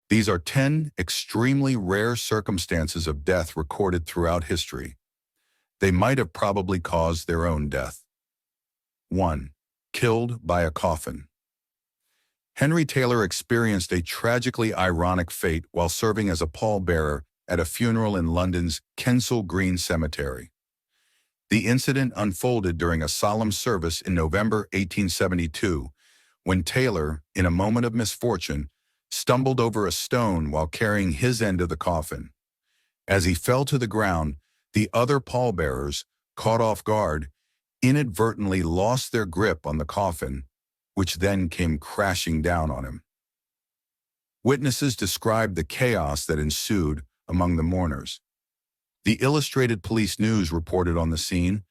These are 10 extremely rare circumstances of death recorded throughout history. They might have probably caused their own death. 1. Killed by a coffin. Henry Taylor experienced a tragically ironic fate while serving as a pallbearer at a funeral in London's Kensal Green Cemetery. The incident unfolded during a solemn service in November 1872, when Taylor, in a moment of misfortune, stumbled over a stone while carrying his end of the coffin. As he fell to the ground, the other pallbearers, caught off guard, inadvertently lost their grip on the coffin, which then came crashing down on him. Witnesses described the chaos that ensued among the mourners. The Illustrated Police News reported on the scene,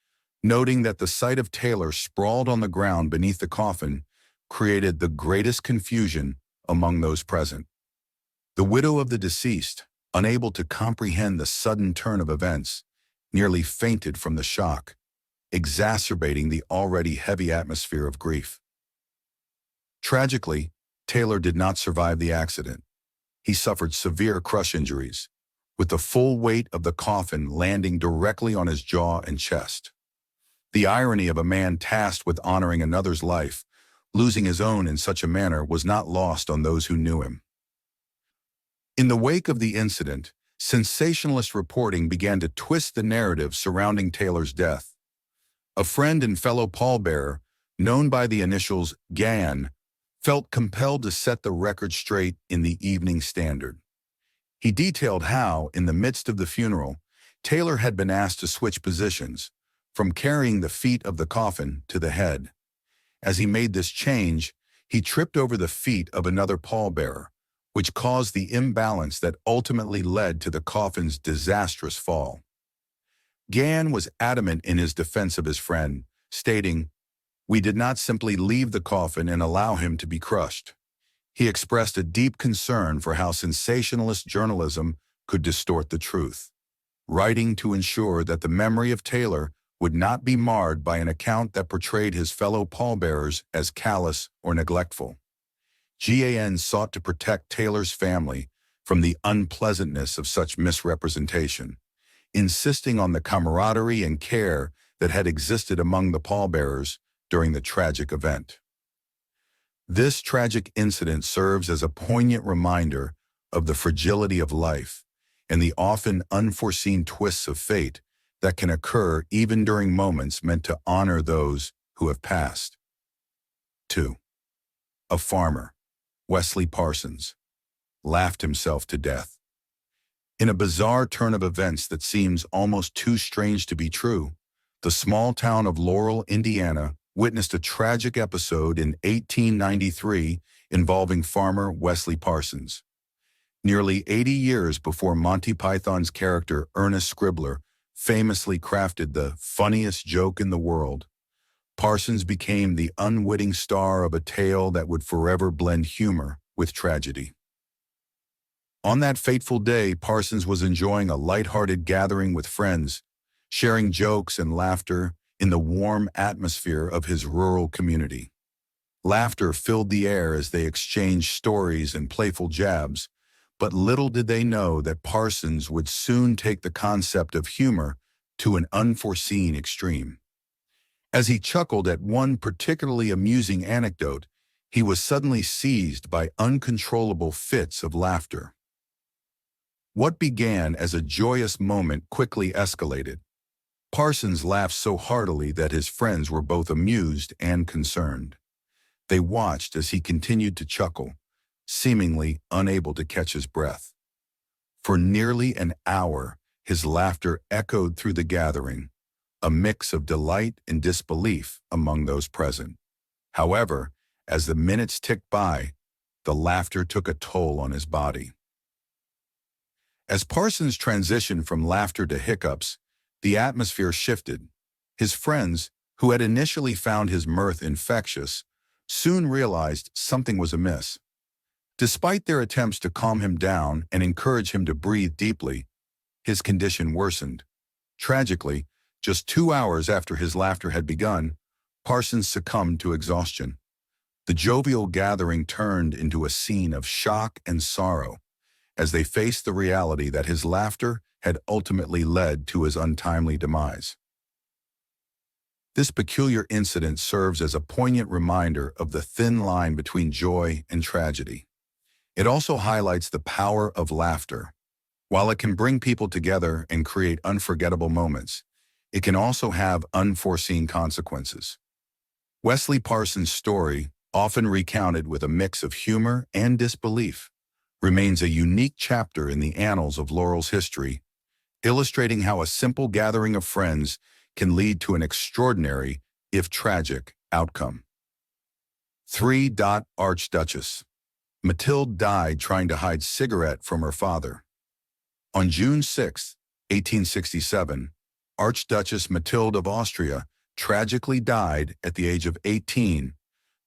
noting that the sight of Taylor sprawled on the ground beneath the coffin created the greatest confusion among those present. The widow of the deceased, unable to comprehend the sudden turn of events, nearly fainted from the shock, exacerbating the already heavy atmosphere of grief. Tragically, Taylor did not survive the accident. He suffered severe crush injuries, with the full weight of the coffin landing directly on his jaw and chest. The irony of a man tasked with honoring another's life, losing his own in such a manner, was not lost on those who knew him. In the wake of the incident, sensationalist reporting began to twist the narrative surrounding Taylor's death. A friend and fellow pallbearer, known by the initials GAN, felt compelled to set the record straight in the Evening Standard. He detailed how, in the midst of the funeral, Taylor had been asked to switch positions, from carrying the feet of the coffin to the head. As he made this change, he tripped over the feet of another pallbearer, which caused the imbalance that ultimately led to the coffin's disastrous fall. Gann was adamant in his defense of his friend, stating, "We did not simply leave the coffin and allow him to be crushed." He expressed a deep concern for how sensationalist journalism could distort the truth, writing to ensure that the memory of Taylor would not be marred by an account that portrayed his fellow pallbearers as callous or neglectful. GAN sought to protect Taylor's family from the unpleasantness of such misrepresentation, insisting on the camaraderie and care that had existed among the pallbearers during the tragic event. This tragic incident serves as a poignant reminder of the fragility of life and the often unforeseen twists of fate that can occur even during moments meant to honor those who have passed. 2. A farmer, Wesley Parsons, laughed himself to death. In a bizarre turn of events that seems almost too strange to be true, the small town of Laurel, Indiana, witnessed a tragic episode in 1893 involving farmer Wesley Parsons. Nearly 80 years before Monty Python's character Ernest Scribbler famously crafted the funniest joke in the world, Parsons became the unwitting star of a tale that would forever blend humor with tragedy. On that fateful day, Parsons was enjoying a light-hearted gathering with friends, sharing jokes and laughter in the warm atmosphere of his rural community. Laughter filled the air as they exchanged stories and playful jabs, but little did they know that Parsons would soon take the concept of humor to an unforeseen extreme. As he chuckled at one particularly amusing anecdote, he was suddenly seized by uncontrollable fits of laughter. What began as a joyous moment quickly escalated. Parsons laughed so heartily that his friends were both amused and concerned. They watched as he continued to chuckle, seemingly unable to catch his breath. For nearly an hour, his laughter echoed through the gathering, a mix of delight and disbelief among those present. However, as the minutes ticked by, the laughter took a toll on his body. As Parsons transitioned from laughter to hiccups, the atmosphere shifted. His friends, who had initially found his mirth infectious, soon realized something was amiss. Despite their attempts to calm him down and encourage him to breathe deeply, his condition worsened. Tragically, just 2 hours after his laughter had begun, Parsons succumbed to exhaustion. The jovial gathering turned into a scene of shock and sorrow as they faced the reality that his laughter had ultimately led to his untimely demise. This peculiar incident serves as a poignant reminder of the thin line between joy and tragedy. It also highlights the power of laughter. While it can bring people together and create unforgettable moments, it can also have unforeseen consequences. Wesley Parsons' story, often recounted with a mix of humor and disbelief, remains a unique chapter in the annals of Laurel's history, illustrating how a simple gathering of friends can lead to an extraordinary, if tragic, outcome. 3. Archduchess. Matilda died trying to hide cigarette from her father. On June 6, 1867, Archduchess Matilda of Austria tragically died at the age of 18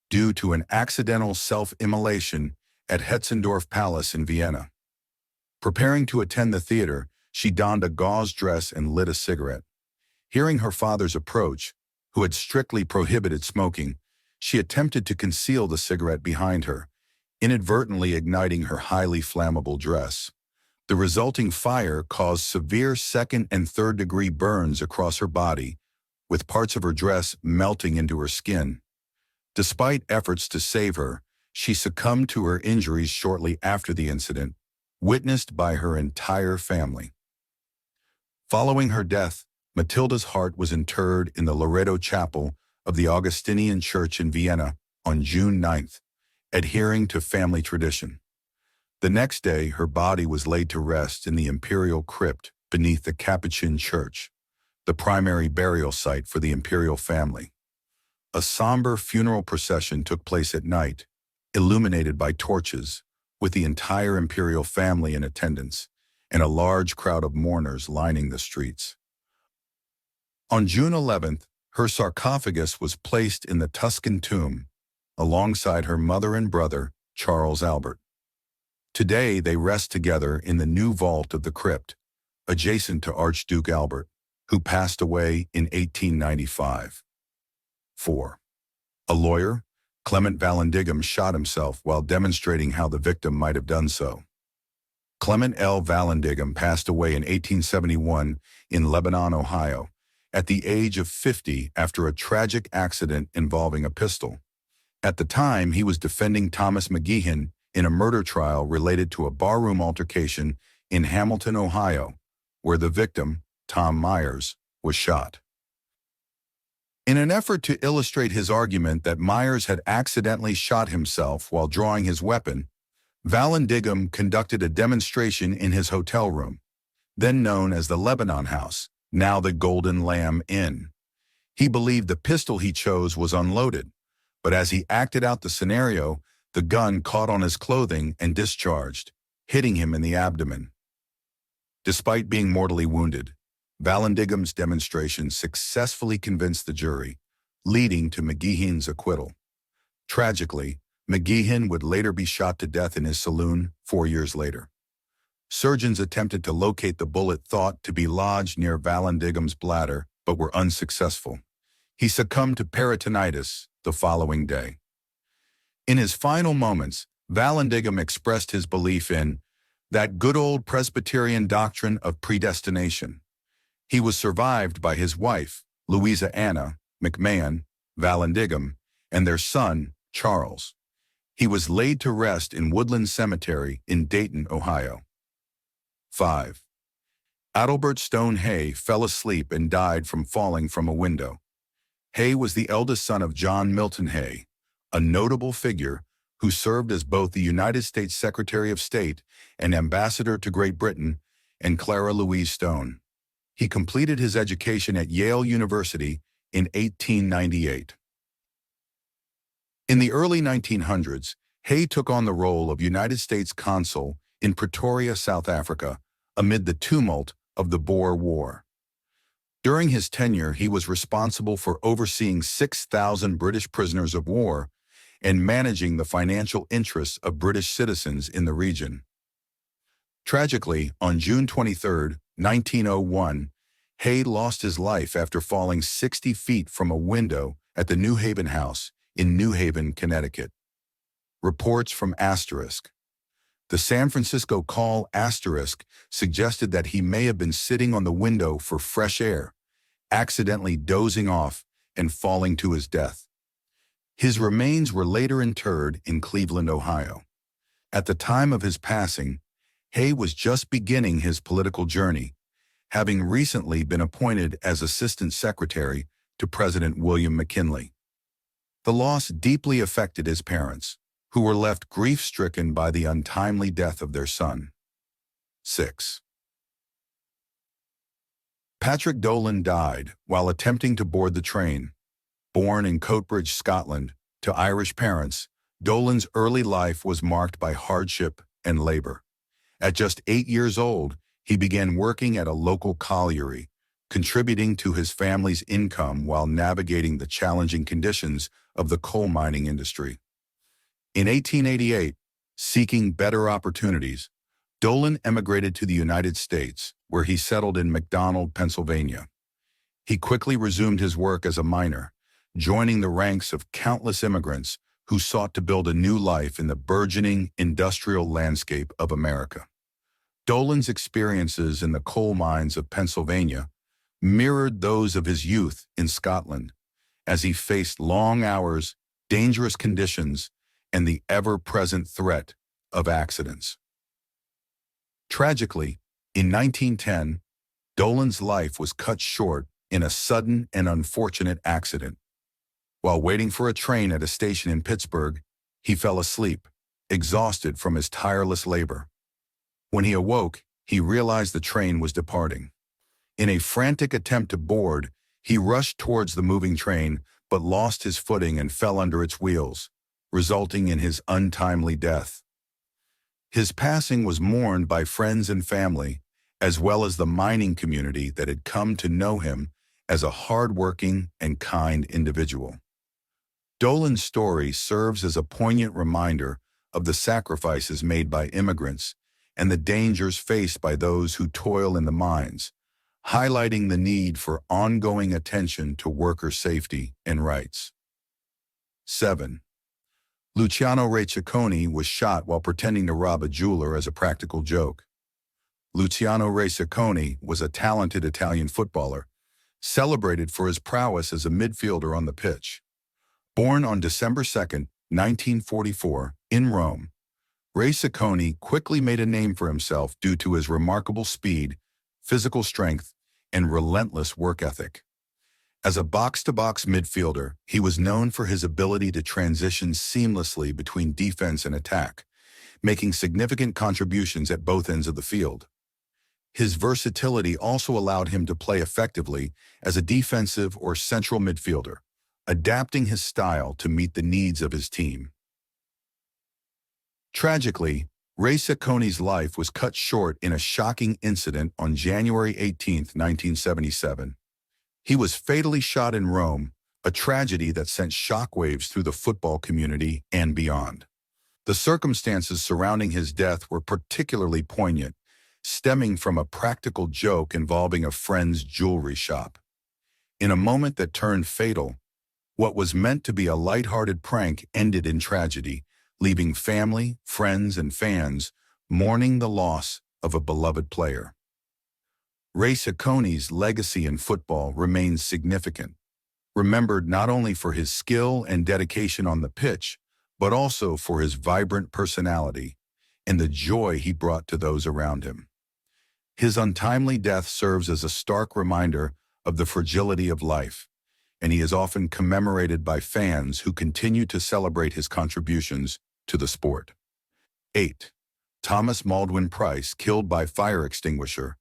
due to an accidental self-immolation at Hetzendorf Palace in Vienna. Preparing to attend the theater, she donned a gauze dress and lit a cigarette. Hearing her father's approach, who had strictly prohibited smoking, she attempted to conceal the cigarette behind her, inadvertently igniting her highly flammable dress. The resulting fire caused severe second- and third-degree burns across her body, with parts of her dress melting into her skin. Despite efforts to save her, she succumbed to her injuries shortly after the incident, witnessed by her entire family. Following her death, Matilda's heart was interred in the Loreto Chapel of the Augustinian Church in Vienna on June 9th, adhering to family tradition. The next day, her body was laid to rest in the imperial crypt beneath the Capuchin Church, the primary burial site for the imperial family. A somber funeral procession took place at night, illuminated by torches, with the entire imperial family in attendance, and a large crowd of mourners lining the streets. On June 11th, her sarcophagus was placed in the Tuscan tomb, alongside her mother and brother, Charles Albert. Today, they rest together in the new vault of the crypt, adjacent to Archduke Albert, who passed away in 1895. 4. A lawyer, Clement Vallandigham, shot himself while demonstrating how the victim might have done so. Clement L. Vallandigham passed away in 1871 in Lebanon, Ohio, at the age of 50 after a tragic accident involving a pistol. At the time, he was defending Thomas McGeehan in a murder trial related to a barroom altercation in Hamilton, Ohio, where the victim, Tom Myers, was shot. In an effort to illustrate his argument that Myers had accidentally shot himself while drawing his weapon, Vallandigham conducted a demonstration in his hotel room, then known as the Lebanon House, now the Golden Lamb Inn. He believed the pistol he chose was unloaded, but as he acted out the scenario, the gun caught on his clothing and discharged, hitting him in the abdomen. Despite being mortally wounded, Vallandigham's demonstration successfully convinced the jury, leading to McGeehan's acquittal. Tragically, McGeehan would later be shot to death in his saloon 4 years later. Surgeons attempted to locate the bullet thought to be lodged near Vallandigham's bladder, but were unsuccessful. He succumbed to peritonitis the following day. In his final moments, Vallandigham expressed his belief in that good old Presbyterian doctrine of predestination. He was survived by his wife, Louisa Anna McMahon Vallandigham, and their son, Charles. He was laid to rest in Woodland Cemetery in Dayton, Ohio. 5. Adelbert Stone Hay fell asleep and died from falling from a window. Hay was the eldest son of John Milton Hay, a notable figure who served as both the United States Secretary of State and Ambassador to Great Britain, and Clara Louise Stone. He completed his education at Yale University in 1898. In the early 1900s, Hay took on the role of United States Consul in Pretoria, South Africa, amid the tumult of the Boer War. During his tenure, he was responsible for overseeing 6,000 British prisoners of war and managing the financial interests of British citizens in the region. Tragically, on June 23, 1901, Hay lost his life after falling 60 feet from a window at the New Haven House in New Haven, Connecticut. Reports from *. The San Francisco Call asterisk suggested that he may have been sitting on the window for fresh air, accidentally dozing off and falling to his death. His remains were later interred in Cleveland, Ohio. At the time of his passing, Hay was just beginning his political journey, having recently been appointed as Assistant Secretary to President William McKinley. The loss deeply affected his parents, who were left grief-stricken by the untimely death of their son. 6. Patrick Dolan died while attempting to board the train. Born in Coatbridge, Scotland, to Irish parents, Dolan's early life was marked by hardship and labor. At just 8 years old, he began working at a local colliery, contributing to his family's income while navigating the challenging conditions of the coal mining industry. In 1888, seeking better opportunities, Dolan emigrated to the United States, where he settled in McDonald, Pennsylvania. He quickly resumed his work as a miner, joining the ranks of countless immigrants who sought to build a new life in the burgeoning industrial landscape of America. Dolan's experiences in the coal mines of Pennsylvania mirrored those of his youth in Scotland, as he faced long hours, dangerous conditions, and the ever-present threat of accidents. Tragically, in 1910, Dolan's life was cut short in a sudden and unfortunate accident. While waiting for a train at a station in Pittsburgh, he fell asleep, exhausted from his tireless labor. When he awoke, he realized the train was departing. In a frantic attempt to board, he rushed towards the moving train but lost his footing and fell under its wheels, resulting in his untimely death. His passing was mourned by friends and family, as well as the mining community that had come to know him as a hard-working and kind individual. Dolan's story serves as a poignant reminder of the sacrifices made by immigrants and the dangers faced by those who toil in the mines, highlighting the need for ongoing attention to worker safety and rights. 7. Luciano Ricone was shot while pretending to rob a jeweler as a practical joke. Luciano Ricone was a talented Italian footballer, celebrated for his prowess as a midfielder on the pitch. Born on December 2, 1944, in Rome, Ricone quickly made a name for himself due to his remarkable speed, physical strength, and relentless work ethic. As a box-to-box midfielder, he was known for his ability to transition seamlessly between defense and attack, making significant contributions at both ends of the field. His versatility also allowed him to play effectively as a defensive or central midfielder, adapting his style to meet the needs of his team. Tragically, Ricone's life was cut short in a shocking incident on January 18, 1977. He was fatally shot in Rome, a tragedy that sent shockwaves through the football community and beyond. The circumstances surrounding his death were particularly poignant, stemming from a practical joke involving a friend's jewelry shop. In a moment that turned fatal, what was meant to be a lighthearted prank ended in tragedy, leaving family, friends, and fans mourning the loss of a beloved player. Ricone's legacy in football remains significant, remembered not only for his skill and dedication on the pitch, but also for his vibrant personality and the joy he brought to those around him. His untimely death serves as a stark reminder of the fragility of life, and he is often commemorated by fans who continue to celebrate his contributions to the sport. 8. Thomas Maldwyn Price, killed by fire extinguisher.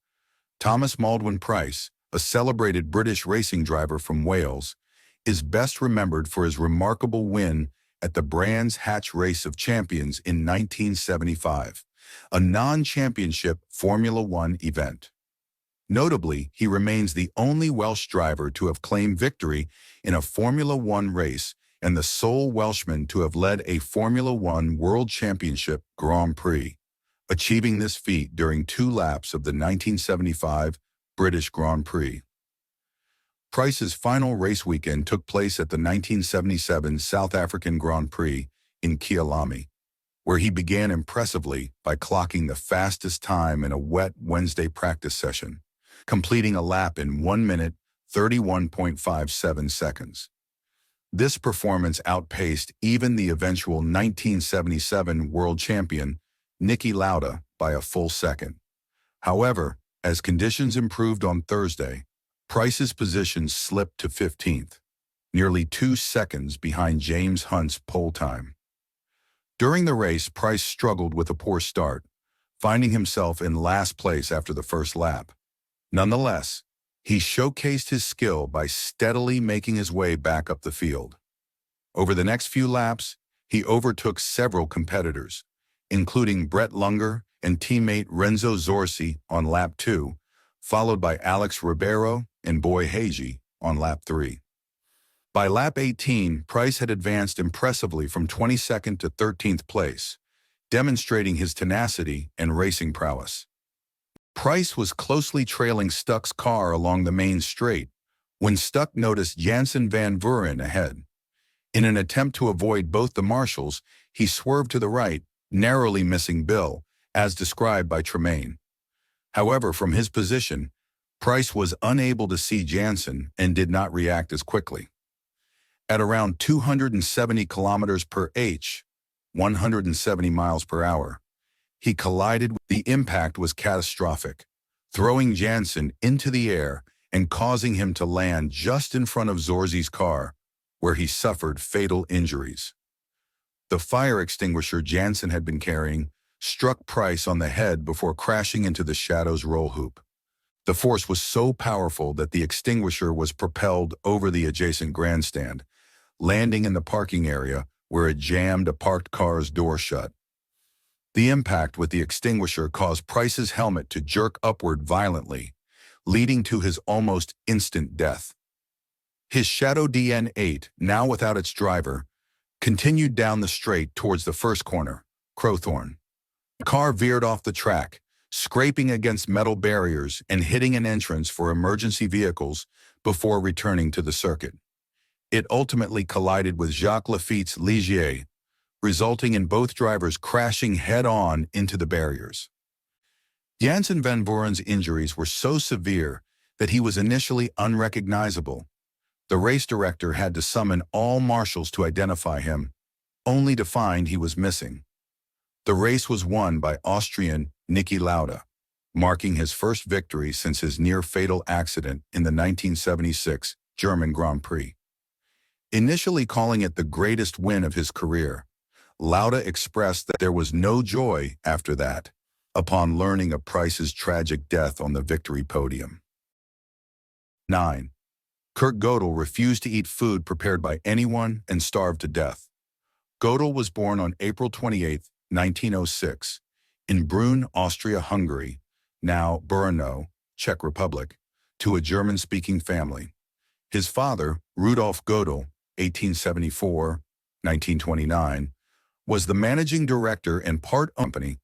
Thomas Maldwyn Price, a celebrated British racing driver from Wales, is best remembered for his remarkable win at the Brands Hatch Race of Champions in 1975, a non-championship Formula One event. Notably, he remains the only Welsh driver to have claimed victory in a Formula One race and the sole Welshman to have led a Formula One World Championship Grand Prix, achieving this feat during 2 laps of the 1975 British Grand Prix. Price's final race weekend took place at the 1977 South African Grand Prix in Kyalami. where he began impressively by clocking the fastest time in a wet Wednesday practice session, completing a lap in 1 minute, 31.57 seconds. This performance outpaced even the eventual 1977 world champion, Niki Lauda, by a full second. However, as conditions improved on Thursday, Price's position slipped to 15th, nearly 2 seconds behind James Hunt's pole time. During the race, Price struggled with a poor start, finding himself in last place after the first lap. Nonetheless, he showcased his skill by steadily making his way back up the field. Over the next few laps, he overtook several competitors, including Brett Lunger and teammate Renzo Zorzi on lap 2, followed by Alex Ribeiro and Boy Hagi on lap 3. By lap 18, Price had advanced impressively from 22nd to 13th place, demonstrating his tenacity and racing prowess. Price was closely trailing Stuck's car along the main straight when Stuck noticed Jansen van Vuren ahead. In an attempt to avoid both the marshals, he swerved to the right, narrowly missing Bill, as described by Tremaine. However, from his position, Price was unable to see Jansen and did not react as quickly. At around 270 kilometers per h, 170 miles per hour, he collided. The impact was catastrophic, throwing Jansen into the air and causing him to land just in front of Zorzi's car, where he suffered fatal injuries. The fire extinguisher Jansen had been carrying struck Price on the head before crashing into the Shadow's roll hoop. The force was so powerful that the extinguisher was propelled over the adjacent grandstand, landing in the parking area where it jammed a parked car's door shut. The impact with the extinguisher caused Price's helmet to jerk upward violently, leading to his almost instant death. His Shadow DN8, now without its driver, continued down the straight towards the first corner, Crowthorne. The car veered off the track, scraping against metal barriers and hitting an entrance for emergency vehicles before returning to the circuit. It ultimately collided with Jacques Laffitte's Ligier, resulting in both drivers crashing head-on into the barriers. Jansen van Vuren's injuries were so severe that he was initially unrecognizable. The race director had to summon all marshals to identify him, only to find he was missing. The race was won by Austrian Niki Lauda, marking his first victory since his near-fatal accident in the 1976 German Grand Prix. Initially calling it the greatest win of his career, Lauda expressed that there was no joy after that, upon learning of Price's tragic death on the victory podium. 9. Kirk Godel refused to eat food prepared by anyone and starved to death. Godel was born on April 28, 1906, in Brunn, Austria-Hungary, now Brno, Czech Republic, to a German-speaking family. His father, Rudolf Godel, 1874-1929, was the managing director and part company,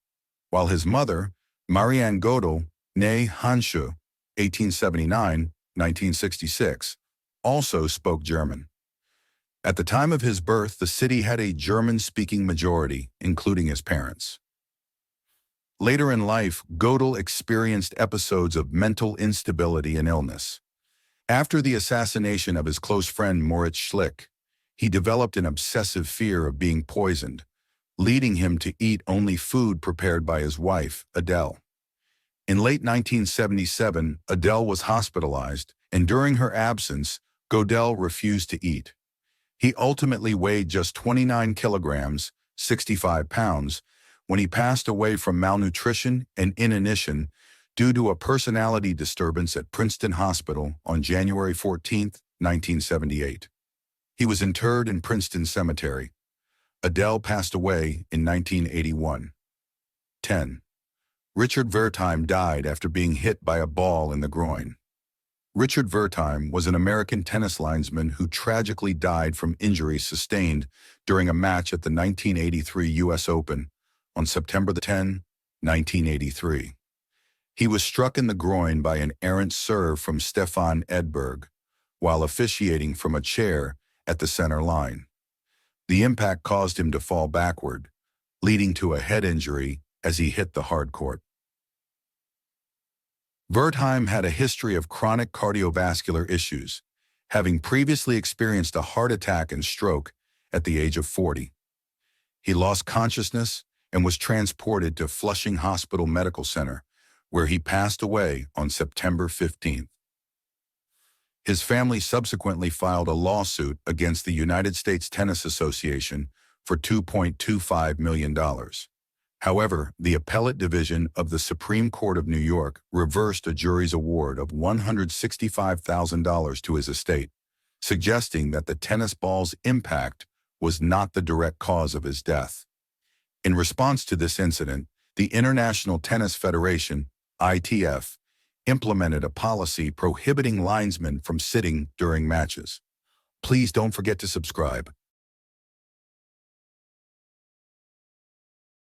while his mother, Marianne Godel, née Hansche, 1879-1966, also spoke German. At the time of his birth, the city had a German-speaking majority, including his parents. Later in life, Godel experienced episodes of mental instability and illness. After the assassination of his close friend Moritz Schlick, he developed an obsessive fear of being poisoned, leading him to eat only food prepared by his wife, Adele. In late 1977, Adele was hospitalized, and during her absence, Godel refused to eat. He ultimately weighed just 29 kilograms, 65 pounds, when he passed away from malnutrition and inanition due to a personality disturbance at Princeton Hospital on January 14, 1978. He was interred in Princeton Cemetery. Adele passed away in 1981. 10. Richard Wertheim died after being hit by a ball in the groin. Richard Wertheim was an American tennis linesman who tragically died from injuries sustained during a match at the 1983 U.S. Open on September 10, 1983. He was struck in the groin by an errant serve from Stefan Edberg while officiating from a chair at the center line. The impact caused him to fall backward, leading to a head injury as he hit the hard court. Wertheim had a history of chronic cardiovascular issues, having previously experienced a heart attack and stroke at the age of 40. He lost consciousness and was transported to Flushing Hospital Medical Center, where he passed away on September 15th. His family subsequently filed a lawsuit against the United States Tennis Association for $2.25 million. However, the Appellate Division of the Supreme Court of New York reversed a jury's award of $165,000 to his estate, suggesting that the tennis ball's impact was not the direct cause of his death. In response to this incident, the International Tennis Federation, ITF, implemented a policy prohibiting linesmen from sitting during matches. Please don't forget to subscribe.